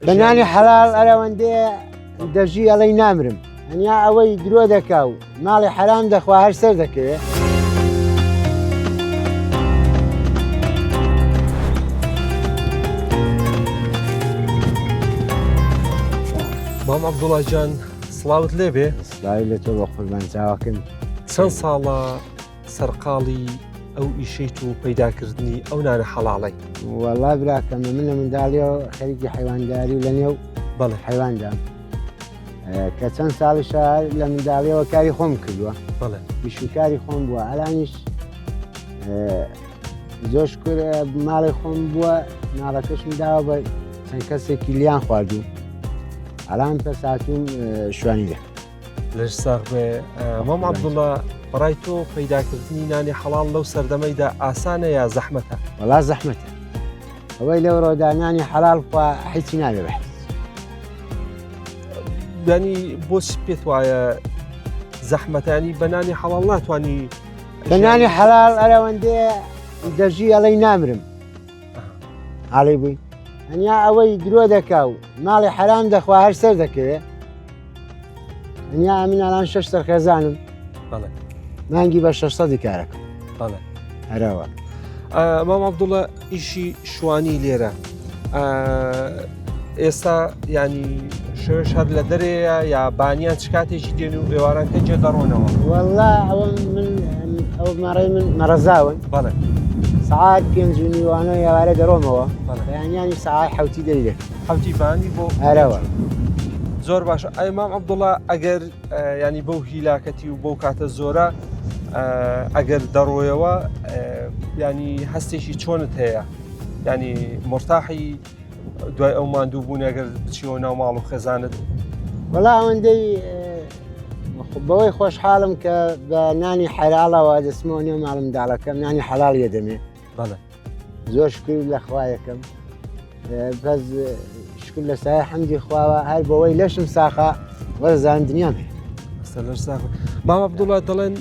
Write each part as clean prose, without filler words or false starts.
بناني حلال أنا وندي دجي علي نامرم أني أوي درو دكاو مالي حرام دخوا هر سر دكه مام عبدوڵڵا جان سڵاوت لێبێ سڵاوی لە تۆ بە قوربان چاوەکەم چەند ساڵە سەرقاڵی ئەو ئیشەیت و پەیداکردنی ئەو نانە حەڵاڵەی والله براکەم من لە منداڵیەوە خەریکی حیوانداری و لە نێو بەڵێ حیواندام کە چەند ساڵیشە لە منداڵیەوە کاری خۆم کردووە بەڵێ بیشوکاری خۆم بووە ئەلانیش زۆر شکر ماڵی خۆم بووە ماڵەکەشم داوە بە چەند کەسێکی لیان خواردوو ئەلان پەساتوم شوانی لێ لەش ساغ بێ مام عەبدوڵڵا بەڕای تۆ پەیداکردنی نانی حەڵاڵ لەو سەردەمەیدا ئاسانە یا زەحمەتە؟ وەڵا زەحمەتە ئەوەی لەو ڕۆدا نانی حەڵاڵ خوا هیچی نابێ بەحس ینی بۆچی پێت وایە زەحمەتانی بە نانی حەڵاڵ ناتوانی بە نانی حەڵاڵ ئەرەوەندێ دەژی ئەڵەی نامرم ئاڵی بووی ئەنیا ئەوەی درۆ دەکاو ماڵی حەرام دەخوا هەر سەر دەکەوێ ئەنیا من ئەلان 6 سەرخێزانم بەڵێ مانگی بە 600 کارەکەم بەڵێ هەرەوە مام عەبدوڵڵا ئیشی شوانی لێرە ئێستا ینی شێش هەر لە دەرەیە یا بانیان چ کاتێکی دێن و ئێوارانکە جێ دەڕۆنەوە وەڵا ئەوە من ئەو مەڕێی من مەڕەزاون بەڵێ سعات 5:30 ئێوارە دەڕۆمەوە بەڵێ بەیانیانی سعات 7 دەری دەکەم حوتی بانی بۆ هەرەوە زۆر باشە ئەی مام عەبدوڵڵا ئەگەر ینی بەو هیلاکەتی و بەو کاتە زۆرە ئەگەر دەڕۆیەوە ینی هەستێکی چۆنت هەیە ینی مرتاحی دوای ئەو ماندوو بوون ئەگەر بچیەوە ناو ماڵ و خێزانت وەڵا ئەوەندەی بەوەی خۆشحاڵم کە بە نانی حەلاڵەوە دەسمەوە نێو ماڵ منداڵەکەم نانی حەلاڵیە دەمێ بەڵێ زۆر شکر لە خوایەکەم بەس شکر لە سایە حەمدی خواوە هەر بەوەی لەشم ساخە وەرزان دنیام هەیە مام عەبدوڵڵا دەڵێن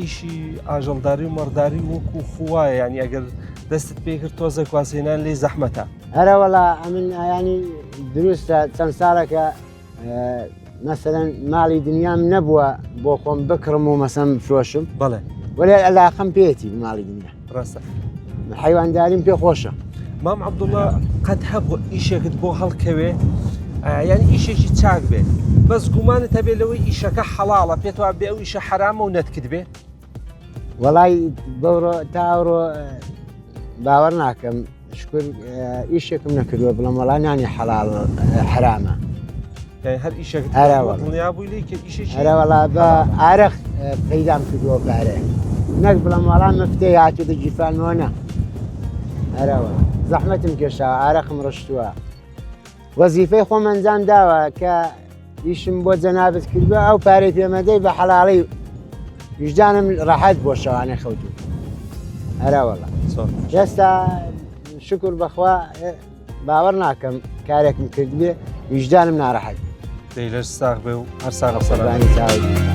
ئیشی ئاژەڵداری و مەڕداری وەکو خوایە ینی ئەگەر دەستت پێ کرد تۆزە کواسێنان لێ زەحمەتە هەرە وەڵا ئەمن ینی دروستە چەند ساڵێکە مەسەلەن ماڵی دنیام نەبووە بۆ خۆم بکڕم و مەسەم فرۆشم بەڵێ وەلێ ئەلاقەم پێێتی ماڵی دنیا ڕاستە حیوانداریم پێ خۆشە مام عەبدوڵڵا قەت هەبوو ئیشێکت بۆ هەڵکەوێ ینی ئیشێکی چاک بێ بەس گومانت هەبێ لەوەی ئیشەکە حەڵاڵە پێت وایە بێ ئەو ئیشە حرامە و نەتکرد بێ وەڵای بەڕۆ تاڕۆ باوەڕ ناکەم شکر ئیشێکم نەکردووە بڵم وەڵا نانی حەڵاڵ حرامە هەر ئیشێک دڵنیا بووی لێ کە ئیشێکی هەرە وەڵا بە ئارەخ پەیدام کردووە پارێ نەک بڵم وەڵا مەفتەی هاتووە جیفانەوە نە هەرەوە زەحمەتم کێشاوە ئارەخم ڕشتووە وەزیفەی خۆم ئەنجام داوە کە ئیشم بۆ جەنابەت کردووە ئەو پارەی پێمەدەی بە حەلاڵی وجدانم ڕاحەت بۆ شەوانەی خەوتوو هەرە وەڵا ئێستا شکر بەخوا باوەڕ ناکەم کارێکم کردبێ وجدانم ناڕەحەت دەی لەش ساغ بێ و هەر ساغ سەربانی چاوی